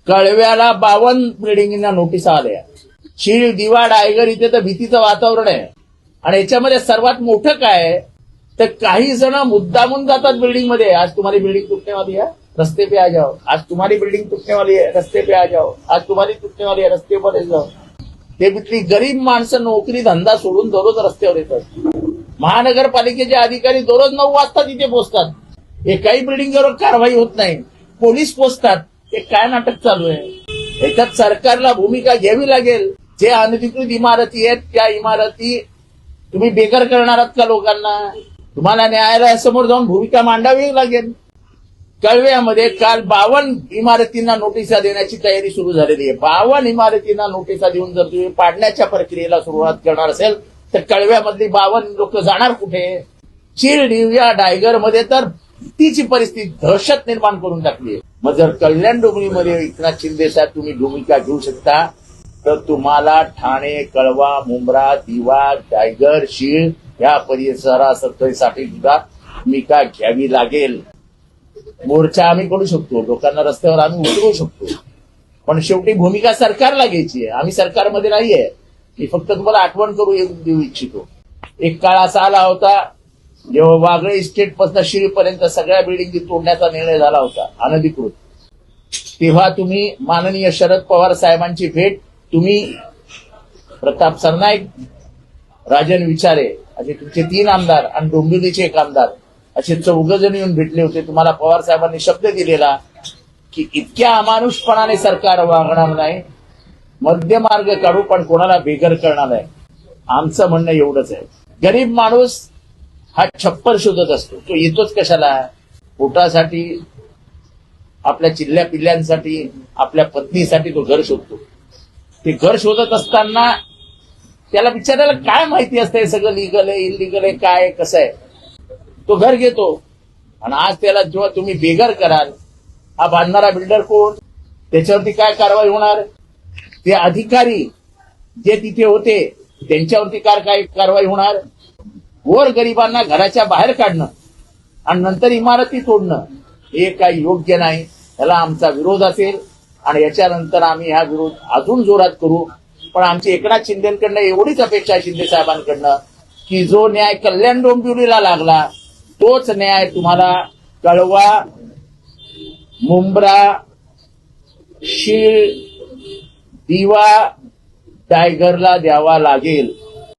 कळव्याला 52 बिल्डिंगना notice आल्या. शीळ, दिवा, डायगर इथे तर भीतीचं वातावरण आहे. आणि याच्यामध्ये सर्वात मोठं काय आहे तर काही जण मुद्दामून जातात बिल्डिंग मध्ये. आज तुम्हारी बिल्डिंग टूटने वाली है, रस्ते पे आ जाओ. आज तुम्हारी बिल्डिंग टूटने वाली है, रस्ते पे आ जाओ. आज तुम्हारी टूटने वाली है, रस्ते पर जाओ. ते तिथली गरीब माणसं नोकरी धंदा सोडून दररोज रस्त्यावर येतात. महानगरपालिकेचे अधिकारी दररोज 9 वाजता तिथे पोहोचतात. एकाही बिल्डिंगवर कारवाई होत नाही. पोलीस पोहोचतात. हे काय नाटक चालू आहे? याच्यात सरकारला भूमिका घ्यावी लागेल. जे अनधिकृत इमारती आहेत त्या इमारती तुम्ही बेकार करणार आहात का लोकांना? तुम्हाला न्यायालयासमोर जाऊन भूमिका मांडावी लागेल. कळव्यामध्ये काल 52 इमारतींना नोटिसा देण्याची तयारी सुरू झालेली आहे. 52 इमारतींना नोटिसा देऊन जर तुम्ही पाडण्याच्या प्रक्रियेला सुरुवात करणार असेल तर कळव्यामधली 52 लोक जाणार कुठे? चील, डिव्या, डायगर मध्ये तर भीतीची परिस्थिती, दहशत निर्माण करून टाकली आहे. मग जर कल्याण डोंबिवलीमध्ये एकनाथ शिंदे साहेब तुम्ही भूमिका घेऊ शकता तर तुम्हाला ठाणे, कळवा, मुंब्रा, दिवा, टायगर, शीळ या परिसरासाठी सुद्धा भूमिका घ्यावी लागेल. मोर्चा आम्ही करू शकतो, लोकांना रस्त्यावर आम्ही उतरवू शकतो, पण शेवटी भूमिका सरकारला घ्यायची आहे. आम्ही सरकारमध्ये नाहीये. मी फक्त तुम्हाला आठवण देऊ इच्छितो. एक काळ असा आला होता जेव्हा वागळे इस्टेट पासून शीळपर्यंत सगळ्या बिल्डिंगी तोडण्याचा निर्णय झाला होता अनधिकृत. तेव्हा तुम्ही माननीय शरद पवार साहेबांची भेट तुम्ही, प्रताप सरनाईक, राजन विचारे असे तुमचे 3 आमदार आणि डोंबिवलीचे 1 आमदार असे 4 जण येऊन भेटले होते. तुम्हाला पवार साहेबांनी शब्द दिलेला की इतक्या अमानुषपणाने सरकार वागणार नाही, मध्यमार्ग काढू पण कोणाला बेघर करणार नाही. आमचं म्हणणं एवढंच आहे. गरीब माणूस हा छप्पर शोधत असतो. तो येतोच कशाला? पोटासाठी, आपल्या चिल्ल्या पिल्ल्यांसाठी, आपल्या पत्नीसाठी तो घर शोधतो. ते घर शोधत असताना त्याला बिचारायला काय माहिती असते सगळं लिगल आहे, इलिगल आहे, काय कसं आहे. तो घर घेतो आणि आज त्याला जेव्हा तुम्ही बेघर कराल, हा बांधणारा बिल्डर कोण? त्याच्यावरती काय कारवाई होणार? ते अधिकारी जे तिथे होते त्यांच्यावरती काय कारवाई होणार? वर गरिबांना घराच्या बाहेर काढणं आणि नंतर इमारती तोडणं हे काही योग्य नाही. याला आमचा विरोध असेल आणि याच्यानंतर आम्ही हा विरोध अजून जोरात करू. पण आमची एकनाथ शिंदेकडनं एवढीच अपेक्षा आहे, शिंदे साहेबांकडनं, की जो न्याय कल्याण डोंबिवलीला लागला तोच न्याय तुम्हाला कळवा, मुंब्रा, शीळ, दिवा, टायगरला द्यावा लागेल.